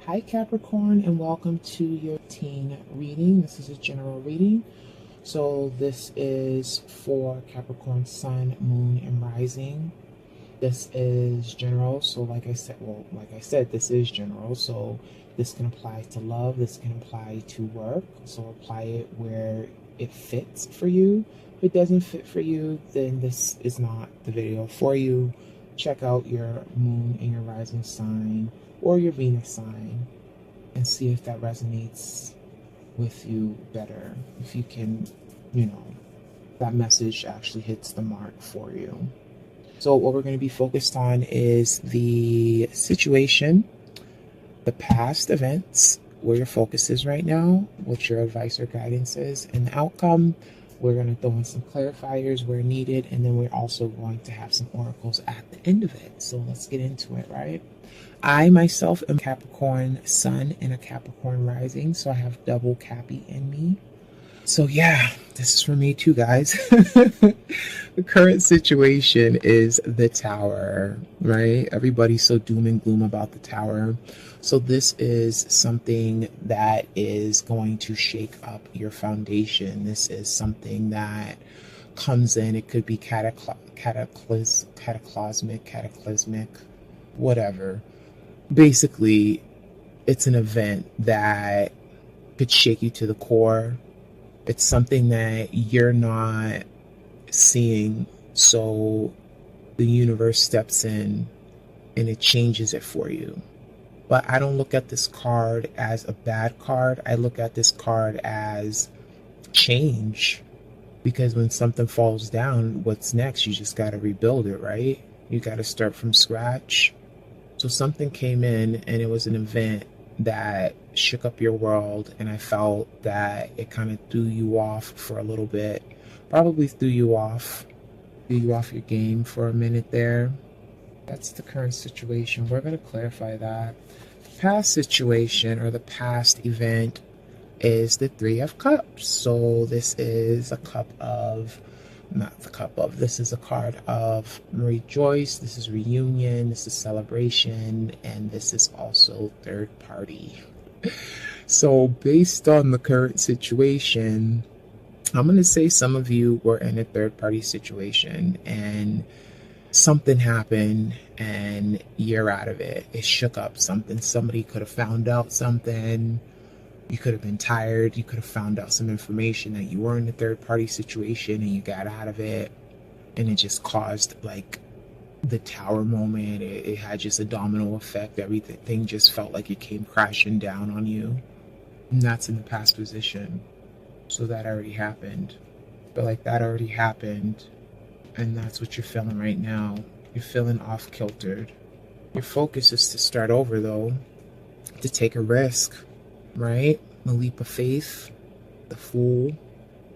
Hi Capricorn, and welcome to your teen reading. This is a general reading. So this is for Capricorn Sun, Moon, and Rising. This is general. So like I said, this is general. So this can apply to love. This can apply to work. So apply it where it fits for you. If it doesn't fit for you, then this is not the video for you. Check out your moon and your rising sign or your Venus sign and see if that resonates with you better. If you can, that message actually hits the mark for you. So what we're going to be focused on is the situation, the past events, where your focus is right now, what your advice or guidance is, and the outcome. We're going to throw in some clarifiers where needed, and then we're also going to have some oracles at the end of it. So let's get into it, right? I myself am Capricorn Sun and a Capricorn Rising, so I have double Cappy in me. So yeah, this is for me too, guys. The current situation is the Tower, right? Everybody's so doom and gloom about the Tower. So this is something that is going to shake up your foundation. This is something that comes in. It could be cataclysmic, whatever. Basically, it's an event that could shake you to the core. It's something that you're not seeing, so the universe steps in and it changes it for you. But I don't look at this card as a bad card. I look at this card as change, because when something falls down, what's next? You just got to rebuild it, right? You got to start from scratch. So something came in and it was an event that shook up your world, and I felt that it kind of threw you off for a little bit. Probably threw you off your game for a minute there. That's the current situation. We're going to clarify that. The past situation, or the past event, is the Three of Cups. So this is a this is a card of rejoice, this is reunion, this is celebration, and this is also third party. So based on the current situation, I'm going to say some of you were in a third party situation and something happened and you're out of it. It shook up something. Somebody could have found out something. You could have been tired. You could have found out some information that you were in a third party situation and you got out of it. And it just caused like the Tower moment. It had just a domino effect. Everything just felt like it came crashing down on you. And that's in the past position. So that already happened. But like that already happened. And that's what you're feeling right now. You're feeling off kiltered. Your focus is to start over though. To take a risk. Right? The leap of faith, the Fool.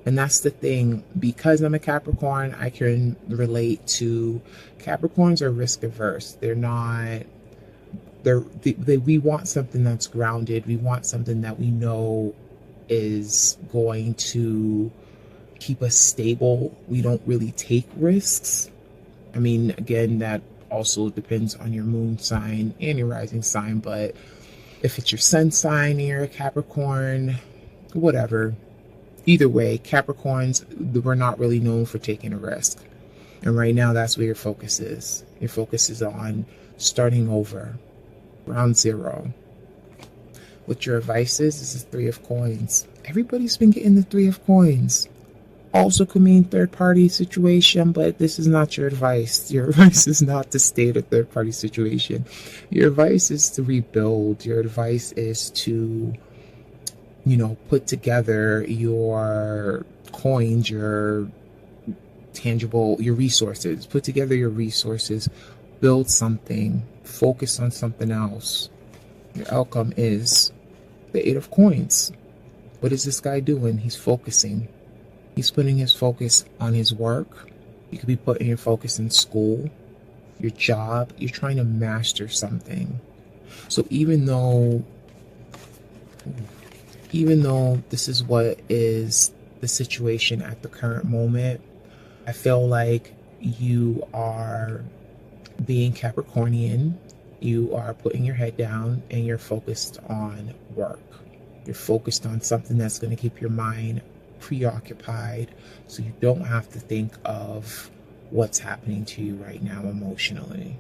And that's the thing, because I'm a Capricorn, I can relate to Capricorns are risk averse. We want something that's grounded. We want something that we know is going to keep us stable. We don't really take risks. I mean, again, that also depends on your moon sign and your rising sign, but if it's your sun sign and you're a Capricorn, whatever. Either way, Capricorns, we're not really known for taking a risk. And right now, that's where your focus is. Your focus is on starting over, ground zero. What your advice is the Three of Coins. Everybody's been getting the Three of Coins. Also could mean third party situation, but this is not your advice. Your advice is not to stay in a third party situation. Your advice is to rebuild. Your advice is to, put together your coins, your tangible, your resources. Put together your resources. Build something. Focus on something else. Your outcome is the Eight of Coins. What is this guy doing? He's focusing. He's putting his focus on his work. You could be putting your focus in school, your job. You're trying to master something. So even though this is what is the situation at the current moment, I feel like you are being Capricornian you are putting your head down and you're focused on work. You're focused on something that's going to keep your mind preoccupied, so you don't have to think of what's happening to you right now emotionally.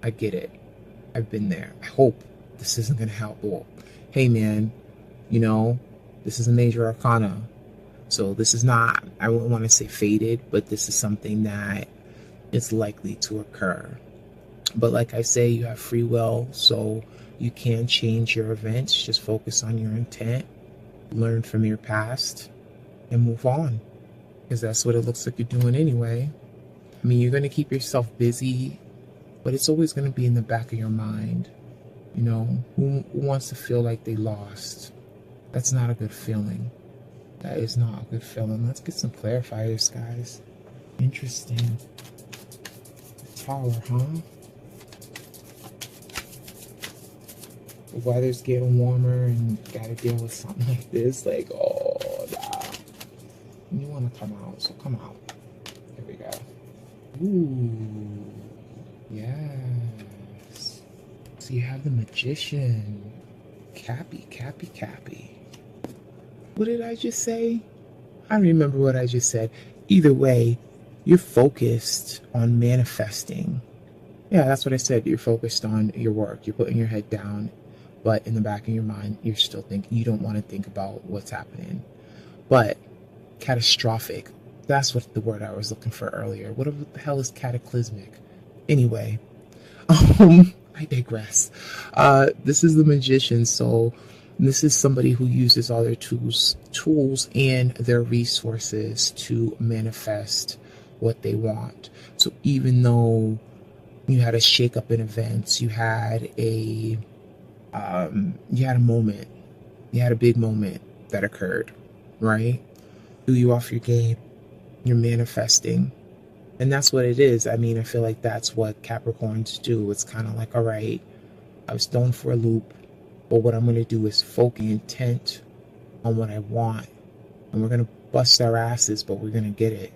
I get it. I've been there. I hope this isn't going to help. Well, hey man, you know, this is a major arcana. So this is not, I wouldn't want to say fated, but this is something that is likely to occur. But like I say, you have free will, so you can change your events. Just focus on your intent, learn from your past, and move on. Because that's what it looks like you're doing anyway. I mean, you're going to keep yourself busy, but it's always going to be in the back of your mind. You know, who wants to feel like they lost? That's not a good feeling. That is not a good feeling. Let's get some clarifiers, guys. Interesting. Tower, huh? The weather's getting warmer and you gotta deal with something like this. Like, oh, nah. You want to come out, so come out. There we go. Ooh. Yes. So you have the Magician. Cappy. What did I just say? I don't remember what I just said. Either way, you're focused on manifesting. Yeah, that's what I said. You're focused on your work. You're putting your head down, but in the back of your mind, you're still thinking. You don't want to think about what's happening. But catastrophic, that's what the word I was looking for earlier. What the hell is cataclysmic? Anyway, I digress. This is the Magician, so this is somebody who uses all their tools and their resources to manifest what they want. So even though you had a shakeup in events, you had a moment, you had a big moment that occurred, right? Threw you off your game. You're manifesting. And that's what it is. I mean, I feel like that's what Capricorns do. It's kind of like, all right, I was thrown for a loop, but what I'm going to do is focus intent on what I want. And we're going to bust our asses, but we're going to get it.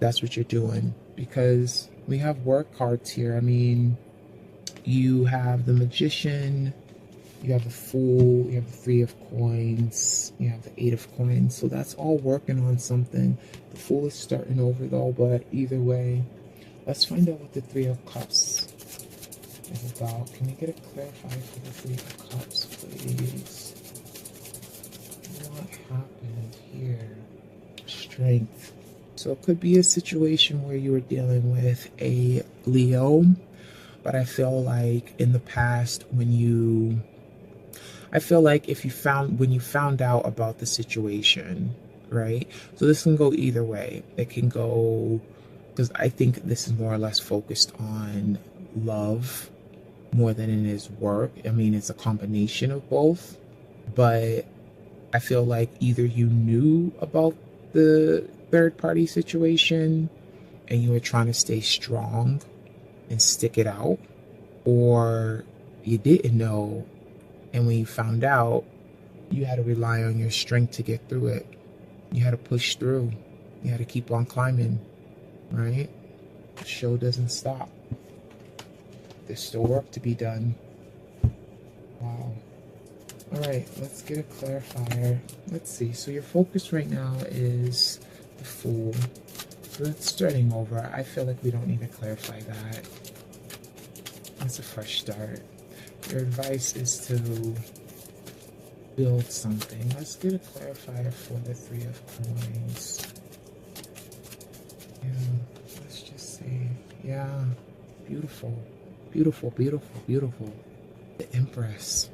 That's what you're doing. Because we have work cards here. I mean, you have the Magician, you have the Fool, you have the Three of Coins, you have the Eight of Coins. So that's all working on something. The Fool is starting over though, but either way, let's find out what the Three of Cups is about. Can we get a clarifier for the Three of Cups, please? What happened here? Strength. So it could be a situation where you were dealing with a Leo, but I feel like in the past when you found out about the situation, right? So this can go either way. It can go, because I think this is more or less focused on love more than it is work. I mean, it's a combination of both, but I feel like either you knew about the third party situation and you were trying to stay strong and stick it out, or you didn't know, and when you found out, you had to rely on your strength to get through it. You had to push through. You had to keep on climbing, right? The show doesn't stop. There's still work to be done. Wow. All right, let's get a clarifier. Let's see. So your focus right now is the Fool. So that's starting over. I feel like we don't need to clarify that. It's a fresh start. Your advice is to build something. Let's get a clarifier for the Three of Coins. Yeah, let's just see. Yeah, beautiful. Beautiful, beautiful, beautiful. The Empress.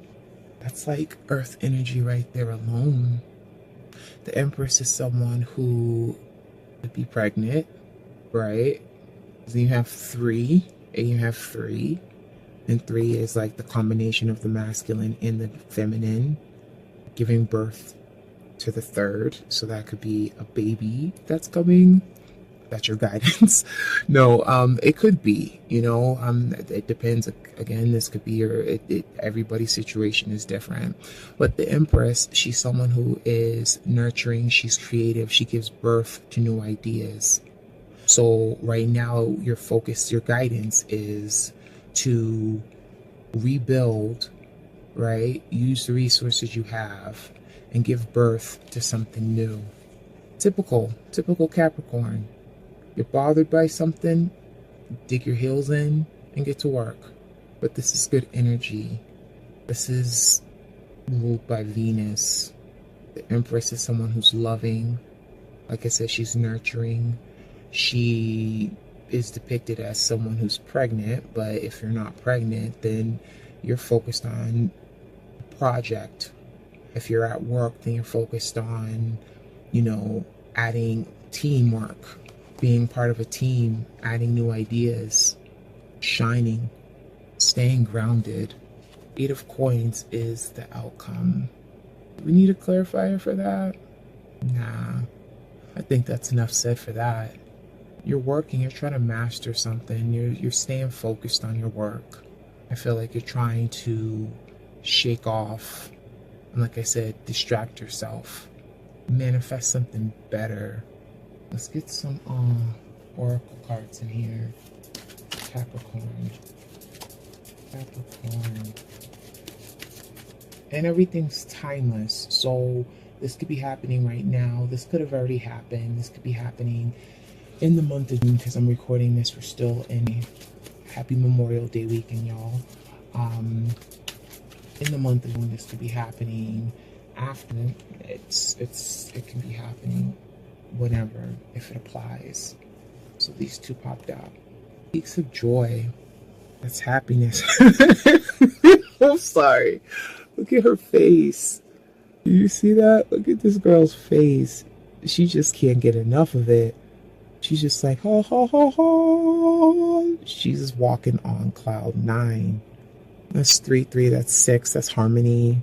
That's like earth energy right there alone. The Empress is someone who would be pregnant, right? So you have three, and you have three. And three is like the combination of the masculine and the feminine, giving birth to the third. So that could be a baby that's coming. That's your guidance. No, it could be, you know, it depends. Again, this could be everybody's situation is different. But the Empress, she's someone who is nurturing. She's creative. She gives birth to new ideas. So right now, your focus, your guidance is to rebuild, right? Use the resources you have and give birth to something new. Typical Capricorn. You're bothered by something, dig your heels in and get to work. But this is good energy. This is ruled by Venus. The Empress is someone who's loving. Like I said, she's nurturing. She is depicted as someone who's pregnant, but if you're not pregnant, then you're focused on a project. If you're at work, then you're focused on, adding teamwork, being part of a team, adding new ideas, shining, staying grounded. 8 of Coins is the outcome. Do we need a clarifier for that? Nah, I think that's enough said for that. You're working, you're trying to master something, you're staying focused on your work. I feel like you're trying to shake off, and like I said, distract yourself, manifest something better. Let's get some oracle cards in here. Capricorn. And everything's timeless, so this could be happening right now. This could have already happened. This could be happening in the month of June, because I'm recording this. We're still in Happy Memorial Day weekend, y'all. In the month of June, this could be happening. After it can be happening whenever, if it applies. So these two popped out. Peaks of joy. That's happiness. I'm sorry. Look at her face. Do you see that? Look at this girl's face. She just can't get enough of it. She's just like, ha ha ha ha. She's just walking on cloud 9. That's 3, that's 6, that's harmony.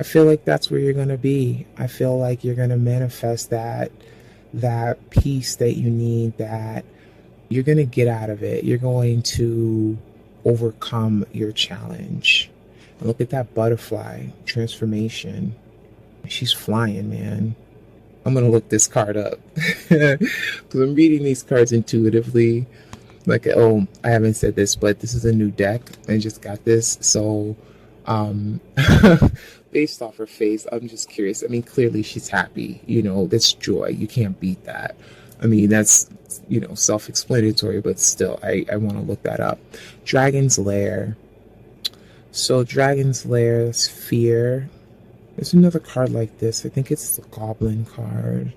I feel like that's where you're going to be. I feel like you're going to manifest that peace that you need, that you're going to get out of it. You're going to overcome your challenge. And look at that butterfly transformation. She's flying, man. I'm going to look this card up because I'm reading these cards intuitively. Like, I haven't said this, but this is a new deck. I just got this. So, based off her face, I'm just curious. I mean, clearly she's happy. That's joy. You can't beat that. I mean, that's, self-explanatory, but still, I want to look that up. Dragon's Lair. So, Dragon's Lair is fear. There's another card like this. I think it's the Goblin card.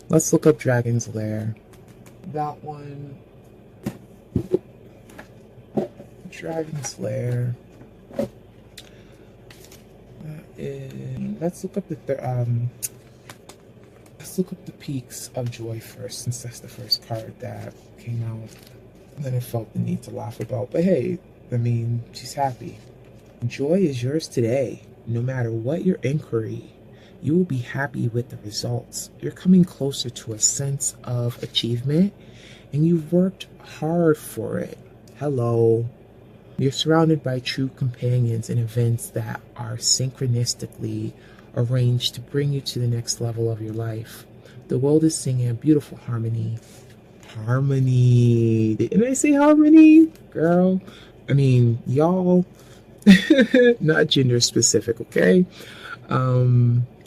Let's look up Dragon's Lair. That one. Dragon's Lair. That is. Let's look up the peaks of joy first, since that's the first card that came out. And then I felt the need to laugh about. But hey, I mean, she's happy. Joy is yours today. No matter what your inquiry, you will be happy with the results. You're coming closer to a sense of achievement, and you've worked hard for it. Hello. You're surrounded by true companions and events that are synchronistically arranged to bring you to the next level of your life. The world is singing a beautiful harmony. Harmony. Didn't I say harmony? Girl. I mean, y'all. Not gender specific, okay?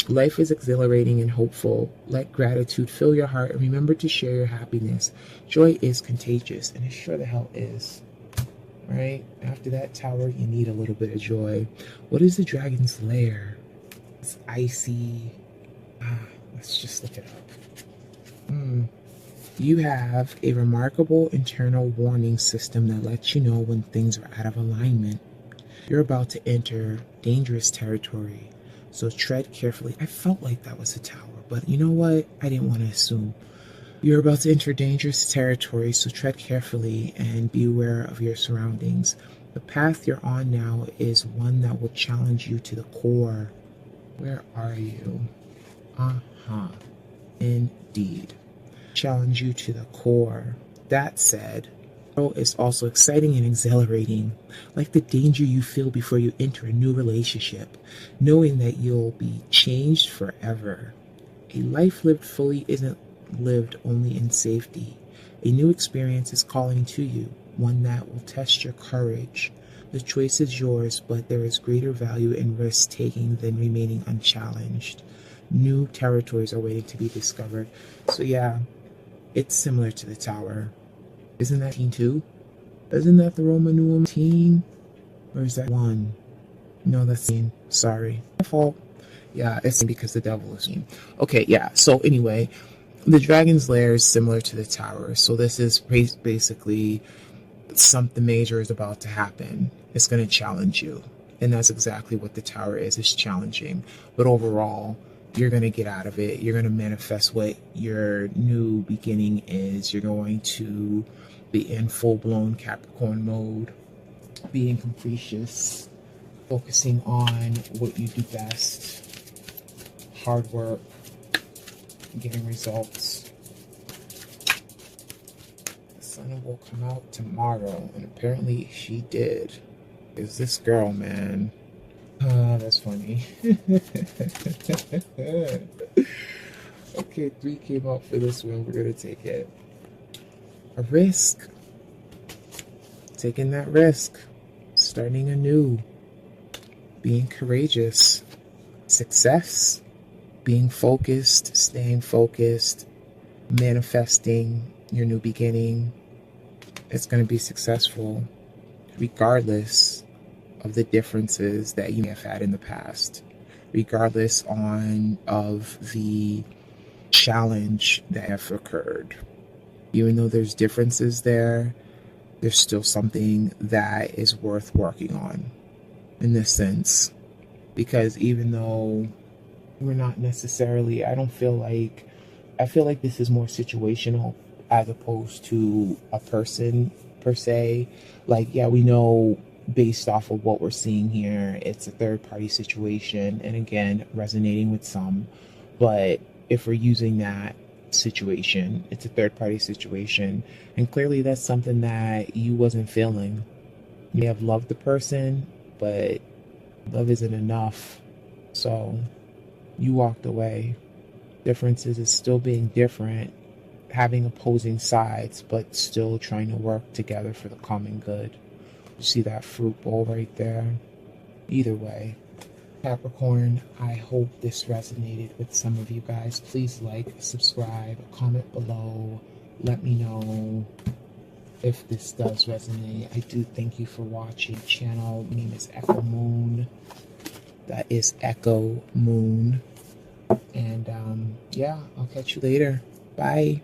Life is exhilarating and hopeful. Let gratitude fill your heart and remember to share your happiness. Joy is contagious, and it sure the hell is. Right? After that tower, you need a little bit of joy. What is the Dragon's Lair? It's icy. Let's just look it up. You have a remarkable internal warning system that lets you know when things are out of alignment. You're about to enter dangerous territory, so tread carefully. I felt like that was a tower, but you know what? I didn't want to assume. You're about to enter dangerous territory, so tread carefully and be aware of your surroundings. The path you're on now is one that will challenge you to the core. Where are you? Indeed. Challenge you to the core. That said, it's also exciting and exhilarating, like the danger you feel before you enter a new relationship, knowing that you'll be changed forever. A life lived fully isn't lived only in safety. A new experience is calling to you, one that will test your courage. The choice is yours, but there is greater value in risk-taking than remaining unchallenged. New territories are waiting to be discovered. So yeah, it's similar to the Tower. Isn't that 2? Isn't that the Roman numeral 18? Or is that 1? No, that's 18. Sorry. My fault. Yeah, it's because the devil is mean. Okay, yeah. So anyway, the Dragon's Lair is similar to the Tower. So this is basically something major is about to happen. It's going to challenge you. And that's exactly what the Tower is. It's challenging. But overall, you're going to get out of it. You're going to manifest what your new beginning is. You're going to be in full-blown Capricorn mode, being capricious, focusing on what you do best, hard work, getting results. The sun will come out tomorrow, and apparently she did. Is this girl, man? That's funny. Okay, 3 came out for this one. We're gonna take it. A risk. Taking that risk. Starting anew. Being courageous. Success. Being focused. Staying focused. Manifesting your new beginning. It's gonna be successful, regardless of the differences that you may have had in the past, regardless of the challenge that have occurred. Even though there's differences there, there's still something that is worth working on in this sense. Because even though we're not necessarily, I feel like this is more situational as opposed to a person per se. Like, yeah, we know based off of what we're seeing here, it's a third-party situation, and again, resonating with some. But if we're using that situation, it's a third-party situation, and clearly that's something that you wasn't feeling. You may have loved the person, but love isn't enough, so you walked away. Differences is still being different, having opposing sides, but still trying to work together for the common good. You see that fruit bowl right there? Either way, Capricorn, I hope this resonated with some of you guys. Please like, subscribe, comment below. Let me know if this does resonate. I do thank you for watching the channel. My name is Echo Moon. That is Echo Moon. And yeah, I'll catch you later. Bye.